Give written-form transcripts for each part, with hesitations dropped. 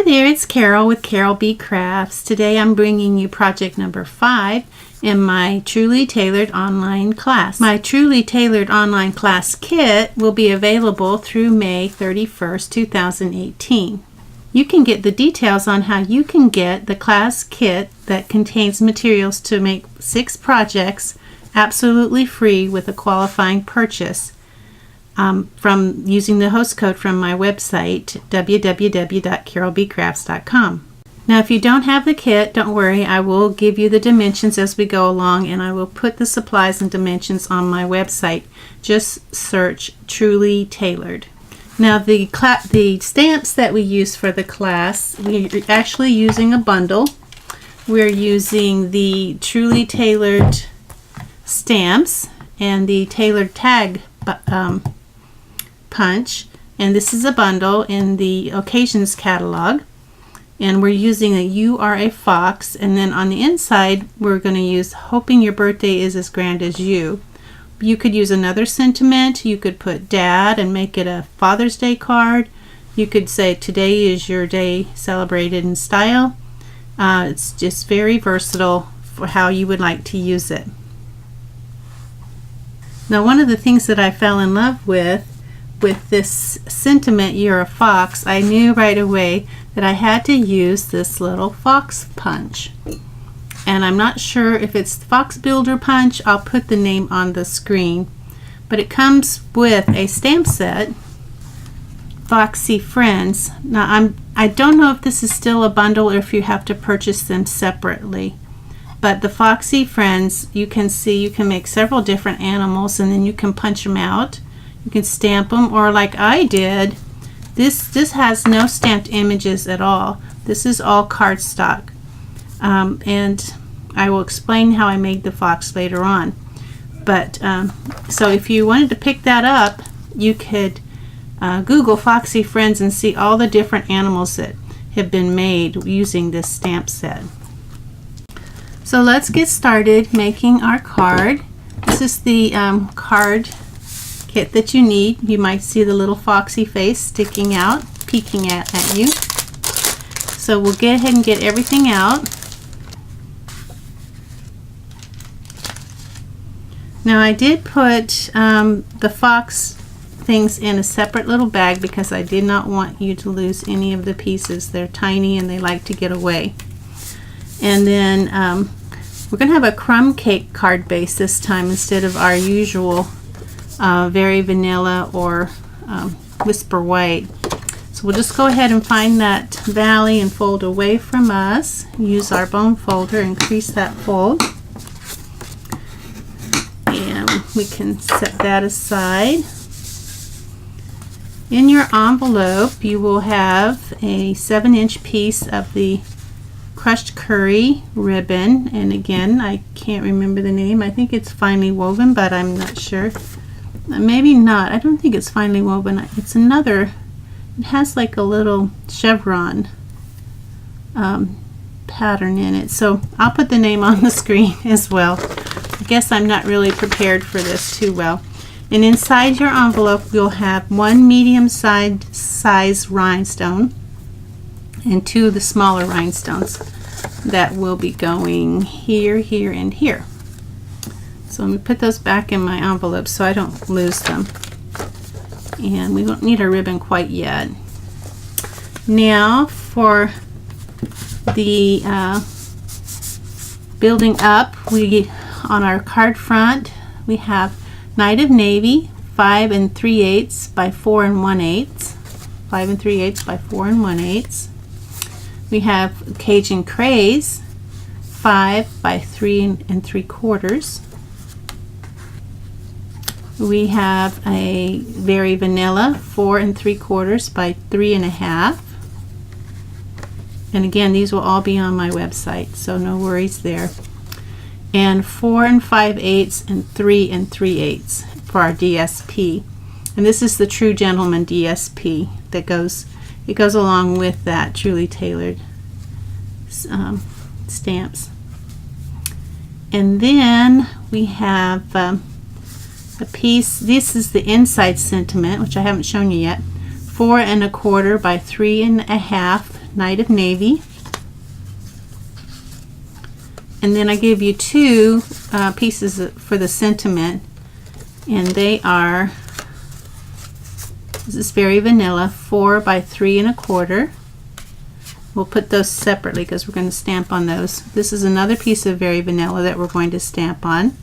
Hi there, it's Carol with Carol B Crafts. Today I'm bringing you project number 5 in my Truly Tailored online class. My Truly Tailored online class kit will be available through May 31st, 2018. You can get the details on how you can get the class kit that contains materials to make 6 projects absolutely free with a qualifying purchase from using the host code from my website www.carolbcrafts.com. Now if you don't have the kit, don't worry, I will give you the dimensions as we go along, and I will put the supplies and dimensions on my website. Just search Truly Tailored. Now the stamps that we use for the class, we're actually using a bundle. We're using the Truly Tailored stamps and the tailored tag punch, and this is a bundle in the occasions catalog, and we're using a "You Are a Fox," and then on the inside we're going to use "Hoping Your Birthday is as Grand as You." You could use another sentiment. You could put Dad and make it a Father's Day card. You could say "Today is your day celebrated in style." It's just very versatile for how you would like to use it. Now one of the things that I fell in love with this sentiment, "You're a Fox," I knew right away that I had to use this little fox punch. And I'm not sure if it's Fox Builder Punch. I'll put the name on the screen. But it comes with a stamp set, Foxy Friends. Now I don't know if this is still a bundle or if you have to purchase them separately. But the Foxy Friends, you can see you can make several different animals, and then you can punch them out. You can stamp them, or like I did, this has no stamped images at all. This is all cardstock, and I will explain how I made the fox later on. But so if you wanted to pick that up, you could Google Foxy Friends and see all the different animals that have been made using this stamp set. So let's get started making our card. This is the card kit that you need. You might see the little foxy face sticking out, peeking at you. So we'll get ahead and get everything out. Now I did put the fox things in a separate little bag because I did not want you to lose any of the pieces. They're tiny and they like to get away. And then we're going to have a crumb cake card base this time instead of our usual very vanilla or whisper white. So we'll just go ahead and find that valley and fold away from us. Use our bone folder, increase that fold. And we can set that aside. In your envelope you will have a 7-inch piece of the crushed curry ribbon, and again I can't remember the name. I think it's finely woven, but I'm not sure. Maybe not. I don't think it's finely woven. It's another. It has like a little chevron pattern in it, so I'll put the name on the screen as well. I guess I'm not really prepared for this too well. And inside your envelope you'll have 1 medium-sized rhinestone and 2 of the smaller rhinestones that will be going here, here, and here. So let me put those back in my envelope so I don't lose them. And we don't need our ribbon quite yet. Now for the building up, on our card front we have Knight of Navy, 5 3/8 by 4 1/8. 5 3/8 by 4 1/8. We have Cajun Craze, 5 by 3 3/4. We have a Very Vanilla, 4 3/4 by 3 1/2. And again, these will all be on my website, so no worries there. And 4 5/8 and 3 3/8 for our DSP. And this is the True Gentleman DSP that goes along with that Truly Tailored stamps. And then we have a piece. This is the inside sentiment, which I haven't shown you yet. 4 1/4 by 3 1/2 Night of Navy. And then I gave you two pieces for the sentiment, and they are, this is Very Vanilla, 4 by 3 1/4. We'll put those separately because we're going to stamp on those. This is another piece of Very Vanilla that we're going to stamp on,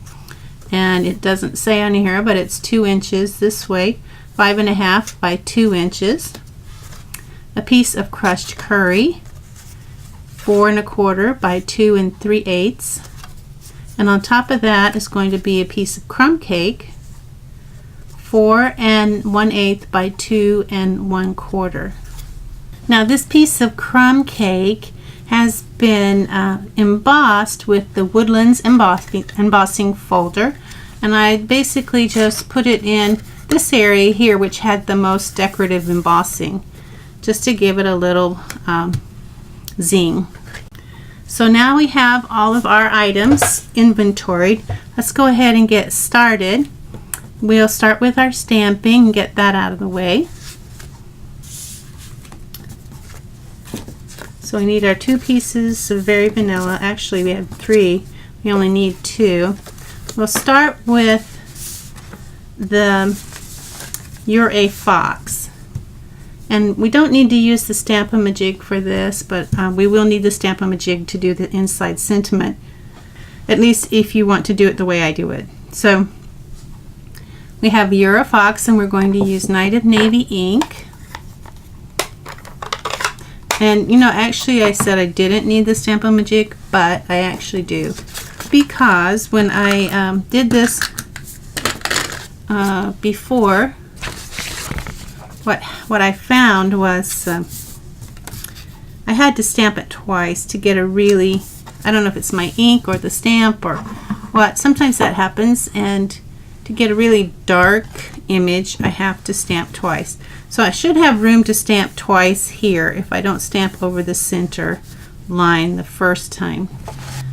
and it doesn't say on here, but it's 2 inches this way, 5 1/2 by 2 inches. A piece of crushed curry, 4 1/4 by 2 3/8, and on top of that is going to be a piece of crumb cake, 4 1/8 by 2 1/4. Now this piece of crumb cake has been embossed with the Woodlands embossing folder, and I basically just put it in this area here, which had the most decorative embossing, just to give it a little zing. So now we have all of our items inventoried. Let's go ahead and get started. We'll start with our stamping and get that out of the way. So we need our 2 pieces of Very Vanilla. Actually, we have 3. We only need 2. We'll start with the You're a Fox. And we don't need to use the Stamp-A-Majig for this, but we will need the Stamp-A-Majig to do the inside sentiment, at least if you want to do it the way I do it. So we have You're a Fox, and we're going to use Night of Navy ink. And you know, actually I said I didn't need the Stamp-A-Majig, but I actually do, because when I did this before, what I found was I had to stamp it twice to get a really, I don't know if it's my ink or the stamp or what, sometimes that happens, and to get a really dark image I have to stamp twice. So I should have room to stamp twice here if I don't stamp over the center line the first time.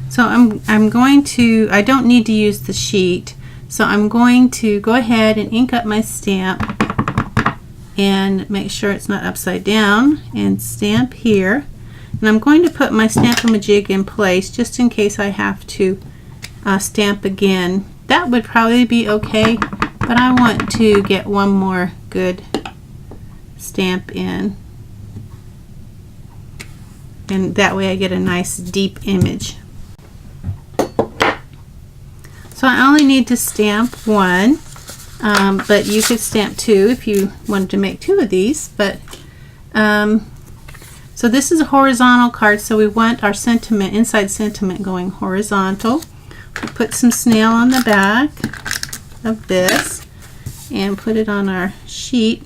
So I'm going to, I don't need to use the sheet, so I'm going to go ahead and ink up my stamp and make sure it's not upside down, and stamp here. And I'm going to put my Stamp-A-Majig in place just in case I have to stamp again. That would probably be okay, but I want to get one more good stamp in, and that way I get a nice deep image. So I only need to stamp 1, but you could stamp 2 if you wanted to make 2 of these. But so this is a horizontal card, so we want our sentiment, inside sentiment, going horizontal. We'll put some snail on the back of this and put it on our sheet.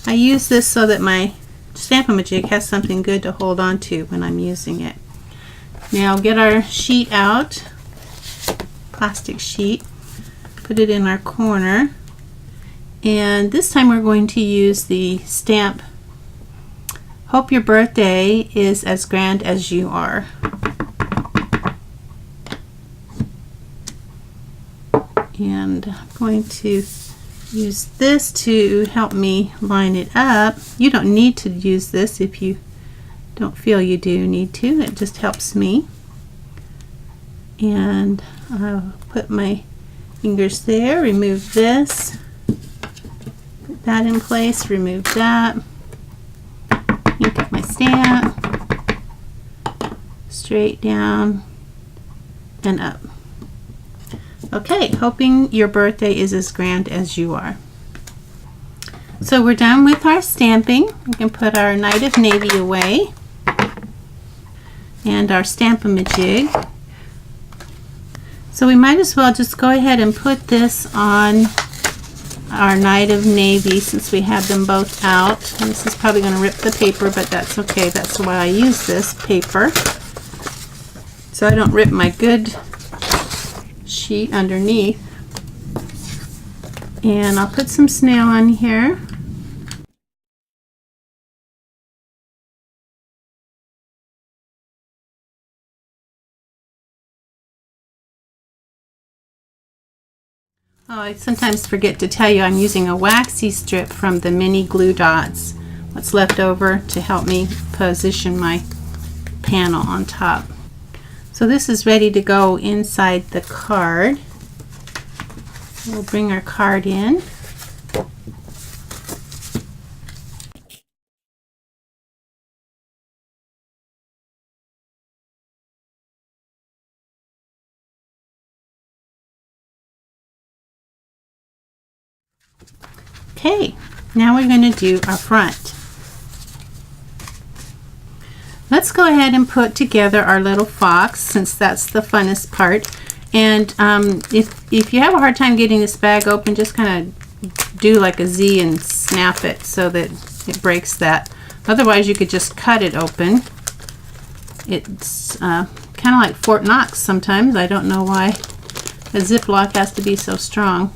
I use this so that my Stamp-A-Majig has something good to hold on to when I'm using it. Now get our sheet out, plastic sheet, put it in our corner, and this time we're going to use the stamp Hope Your Birthday is as Grand as You Are. And I'm going to use this to help me line it up. You don't need to use this if you don't feel you do need to. It just helps me. And I'll put my fingers there, remove this, put that in place, remove that, ink up my stamp, straight down and up. Okay, hoping your birthday is as grand as you are. So we're done with our stamping. We can put our Night of Navy away and our Stamp-A-Majig. So we might as well just go ahead and put this on our Night of Navy since we have them both out. And this is probably going to rip the paper, but that's okay. That's why I use this paper, so I don't rip my good sheet underneath. And I'll put some snail on here. Oh, I sometimes forget to tell you I'm using a waxy strip from the mini glue dots. what's left over to help me position my panel on top. So this is ready to go inside the card. We'll bring our card in. Okay, now we're going to do our front. Let's go ahead and put together our little fox, since that's the funnest part. And if you have a hard time getting this bag open, just kind of do like a Z and snap it so that it breaks that. Otherwise you could just cut it open. It's kind of like Fort Knox sometimes. I don't know why a Ziploc has to be so strong.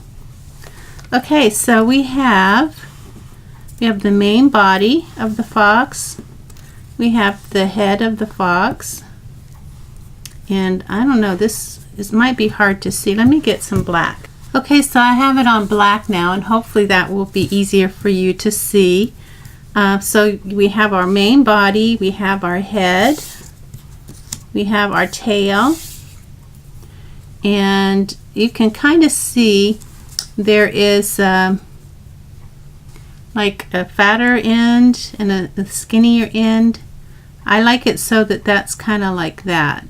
Okay, so we have the main body of the fox. We have the head of the fox. And I don't know, this might be hard to see. Let me get some black. Okay, so I have it on black now, and hopefully that will be easier for you to see. So we have our main body, we have our head, we have our tail, and you can kind of see there is like a fatter end and a skinnier end. I like it so that that's kind of like that.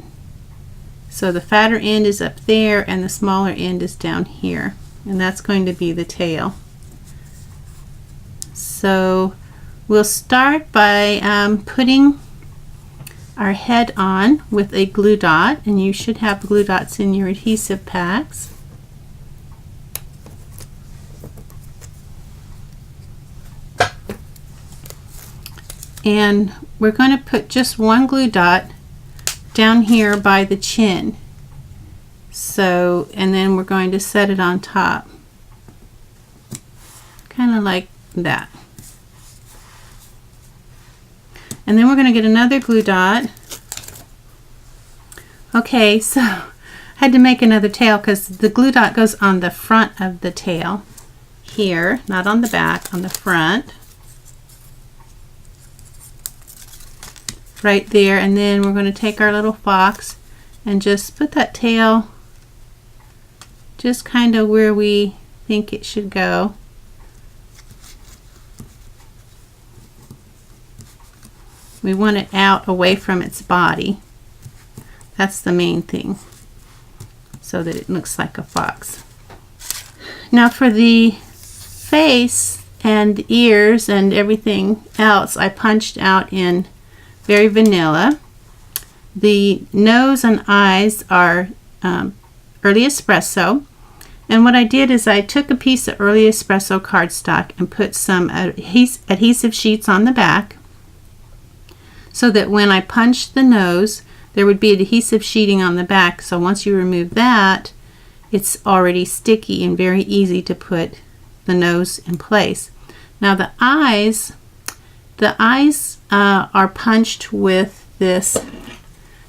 So the fatter end is up there and the smaller end is down here, and that's going to be the tail. So we'll start by putting our head on with a glue dot, and you should have glue dots in your adhesive packs. And we're going to put just one glue dot down here by the chin. So, and then we're going to set it on top, kind of like that. And then we're going to get another glue dot. Okay, so I had to make another tail because the glue dot goes on the front of the tail here, not on the back, on the front. Right there, and then we're going to take our little fox and just put that tail just kind of where we think it should go. We want it out away from its body. That's the main thing, so that it looks like a fox. Now for the face and ears and everything else, I punched out in very vanilla. The nose and eyes are Early Espresso, and what I did is I took a piece of Early Espresso cardstock and put some adhesive sheets on the back, so that when I punched the nose there would be adhesive sheeting on the back, so once you remove that it's already sticky and very easy to put the nose in place. Now the eyes are punched with this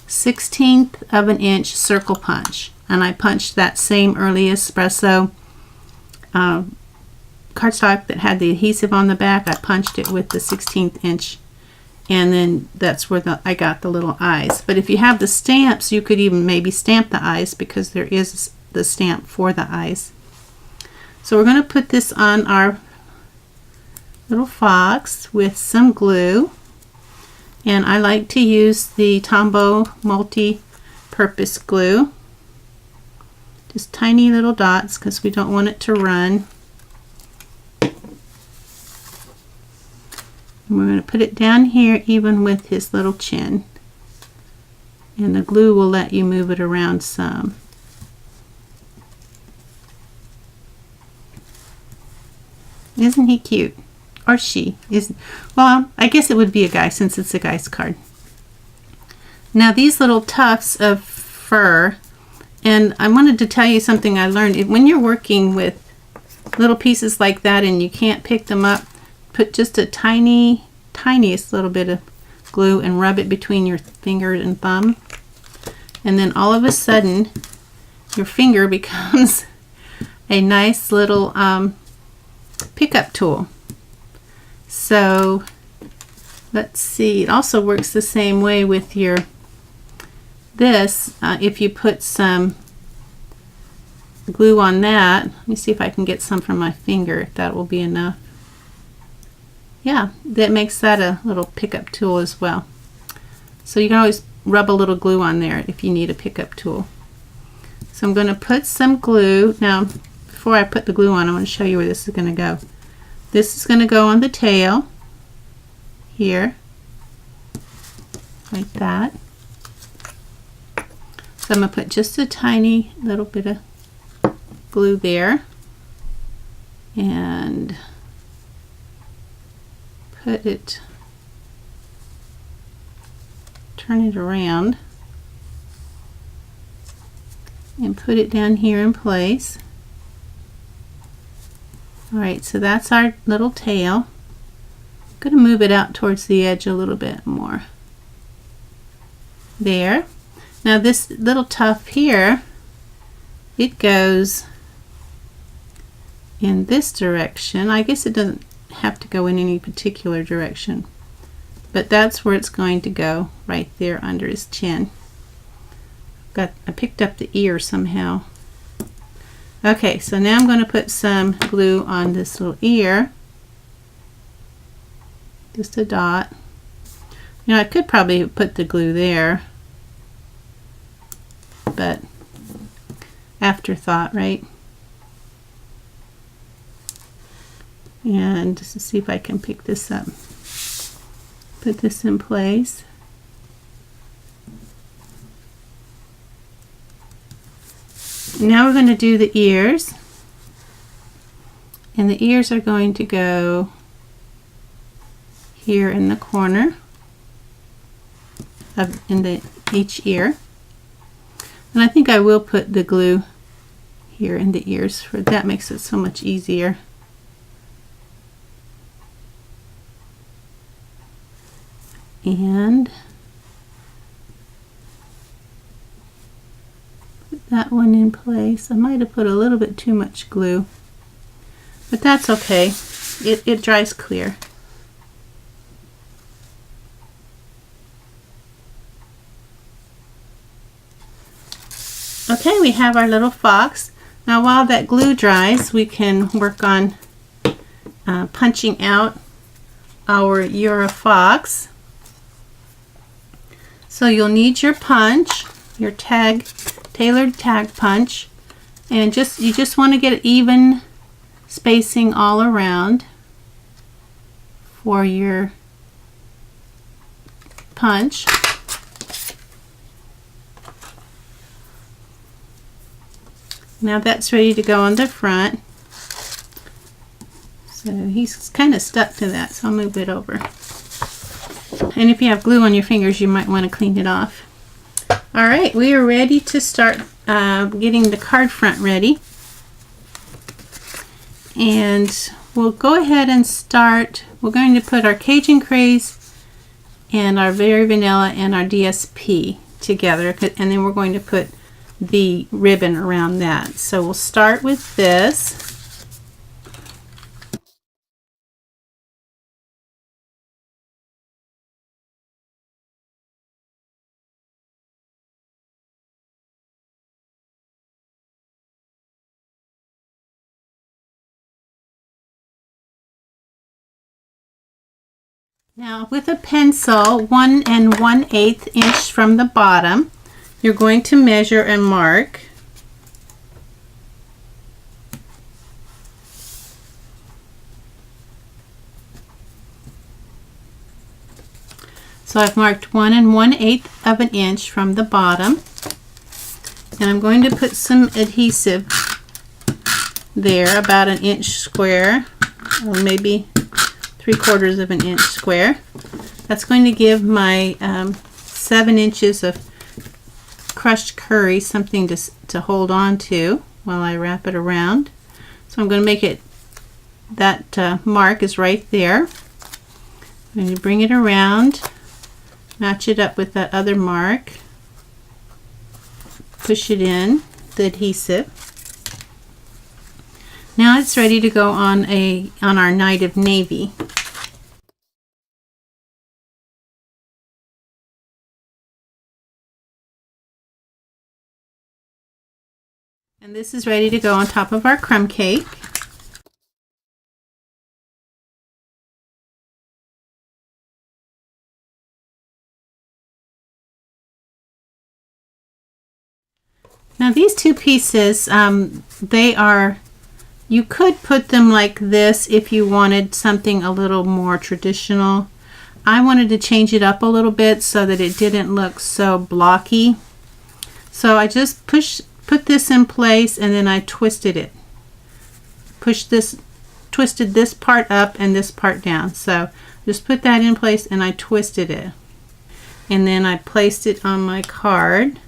1/16 of an inch circle punch, and I punched that same Early Espresso cardstock that had the adhesive on the back. I punched it with the 1/16 inch, and then that's where I got the little eyes. But if you have the stamps, you could even maybe stamp the eyes, because there is the stamp for the eyes. So we're going to put this on our little fox with some glue, and I like to use the Tombow multi-purpose glue, just tiny little dots because we don't want it to run. And we're going to put it down here even with his little chin, and the glue will let you move it around some. Isn't he cute? Or she is. Well, I guess it would be a guy since it's a guy's card. Now these little tufts of fur, and I wanted to tell you something I learned. When you're working with little pieces like that and you can't pick them up, put just a tiniest little bit of glue and rub it between your finger and thumb, and then all of a sudden your finger becomes a nice little pickup tool. So let's see, it also works the same way with your this. If you put some glue on that, let me see if I can get some from my finger, if that will be enough. Yeah, that makes that a little pickup tool as well. So you can always rub a little glue on there if you need a pickup tool. So I'm going to put some glue. Now, before I put the glue on, I want to show you where this is going to go. This is going to go on the tail here, like that. So I'm going to put just a tiny little bit of glue there and put it, turn it around and put it down here in place. Alright, so that's our little tail. I'm going to move it out towards the edge a little bit more. There. Now this little tuft here, it goes in this direction. I guess it doesn't have to go in any particular direction, but that's where it's going to go, right there under his chin. I picked up the ear somehow. Okay, so now I'm going to put some glue on this little ear, just a dot. You know, I could probably put the glue there, but afterthought, right? And just to see if I can pick this up, put this in place. Now we're going to do the ears, and the ears are going to go here in the corner of each ear, and I think I will put the glue here in the ears, for that makes it so much easier. And put that one in place. I might have put a little bit too much glue, but that's okay. It dries clear. Okay, we have our little fox. Now while that glue dries, we can work on punching out our You're a Fox. So you'll need your punch, your tailored tag punch, and you just want to get even spacing all around for your punch. Now that's ready to go on the front. So he's kind of stuck to that, so I'll move it over. And if you have glue on your fingers, you might want to clean it off. Alright, we are ready to start getting the card front ready. And we'll go ahead and start. We're going to put our Cajun Craze and our Very Vanilla and our DSP together, and then we're going to put the ribbon around that. So we'll start with this. Now with a pencil 1 1/8 inch from the bottom, you're going to measure and mark. So I've marked 1 1/8 of an inch from the bottom, and I'm going to put some adhesive there, about an inch square, or maybe 3/4 of an inch square. That's going to give my 7 inches of crushed curry something to hold on to while I wrap it around. So I'm going to make it, that mark is right there. I'm going to bring it around, match it up with that other mark, push it in, the adhesive. Now it's ready to go on our Night of Navy. And this is ready to go on top of our crumb cake. Now these two pieces, you could put them like this if you wanted something a little more traditional. I wanted to change it up a little bit so that it didn't look so blocky. So I just put this in place and then I twisted it. Twisted this part up and this part down. So just put that in place and I twisted it. And then I placed it on my card.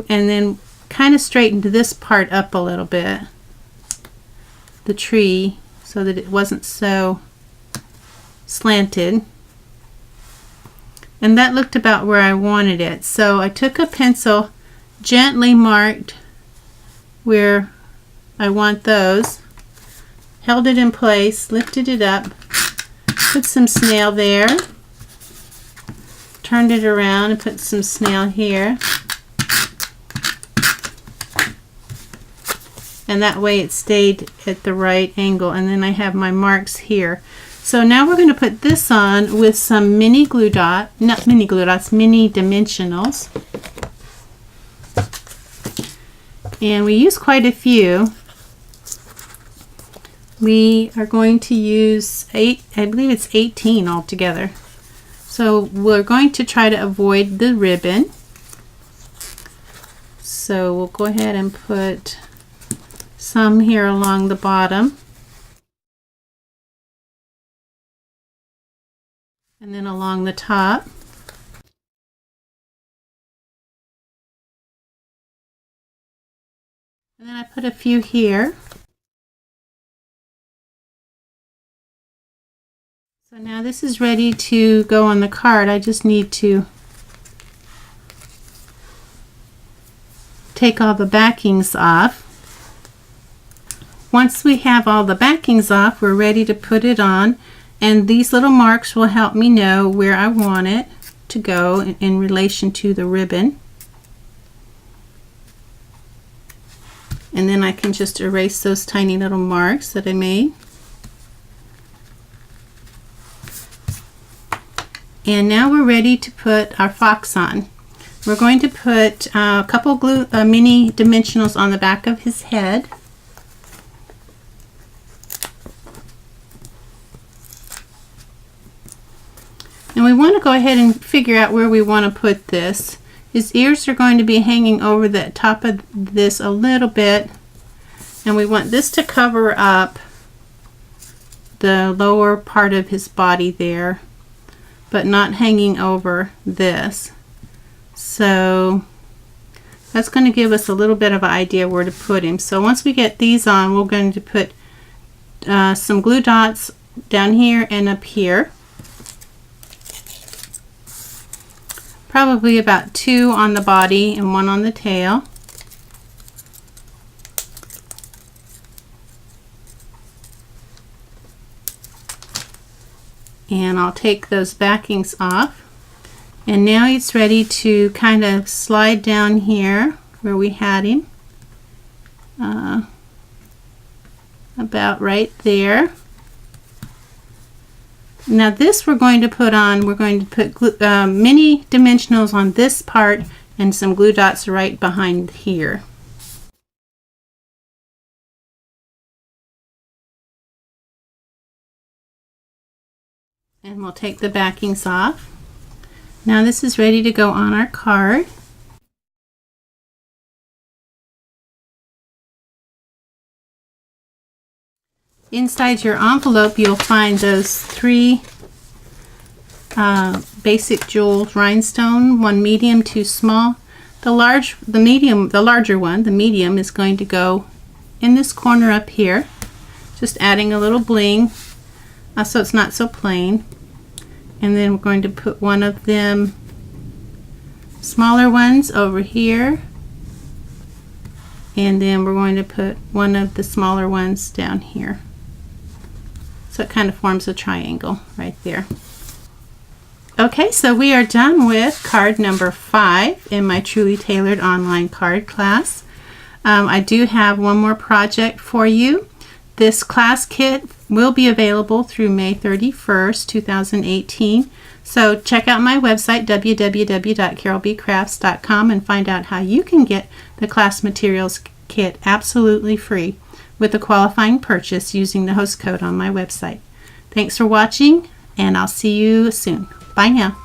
And then kind of straightened this part up a little bit, the tree, so that it wasn't so slanted. And that looked about where I wanted it. So I took a pencil, gently marked where I want those, held it in place, lifted it up, put some snail there, turned it around and put some snail here. And that way it stayed at the right angle. And then I have my marks here. So now we're going to put this on with some mini glue dot, not mini glue dots, mini dimensionals. And we use quite a few. We are going to use I believe it's 18 altogether. So we're going to try to avoid the ribbon. So we'll go ahead and put some here along the bottom, and then along the top, and then I put a few here. So now this is ready to go on the card. I just need to take all the backings off. Once we have all the backings off, we're ready to put it on, and these little marks will help me know where I want it to go in relation to the ribbon. And then I can just erase those tiny little marks that I made. And now we're ready to put our fox on. We're going to put a couple mini dimensionals on the back of his head. And we want to go ahead and figure out where we want to put this. His ears are going to be hanging over the top of this a little bit, and we want this to cover up the lower part of his body there, but not hanging over this. So that's going to give us a little bit of an idea where to put him. So once we get these on, we're going to put some glue dots down here and up here. Probably about 2 on the body and 1 on the tail. And I'll take those backings off. And now it's ready to kind of slide down here where we had him. About right there. Now this we're going to put mini dimensionals on this part and some glue dots right behind here. And we'll take the backings off. Now this is ready to go on our card. Inside your envelope, you'll find those 3 basic jewel rhinestone, 1 medium, 2 small. The larger one, the medium, is going to go in this corner up here, just adding a little bling, so it's not so plain. And then we're going to put one of them smaller ones over here, and then we're going to put one of the smaller ones down here. So it kind of forms a triangle right there. Okay, so we are done with card number 5 in my Truly Tailored online card class. I do have one more project for you. This class kit will be available through May 31st, 2018. So check out my website, www.carolbcrafts.com, and find out how you can get the class materials kit absolutely free with a qualifying purchase using the host code on my website. Thanks for watching, and I'll see you soon. Bye now.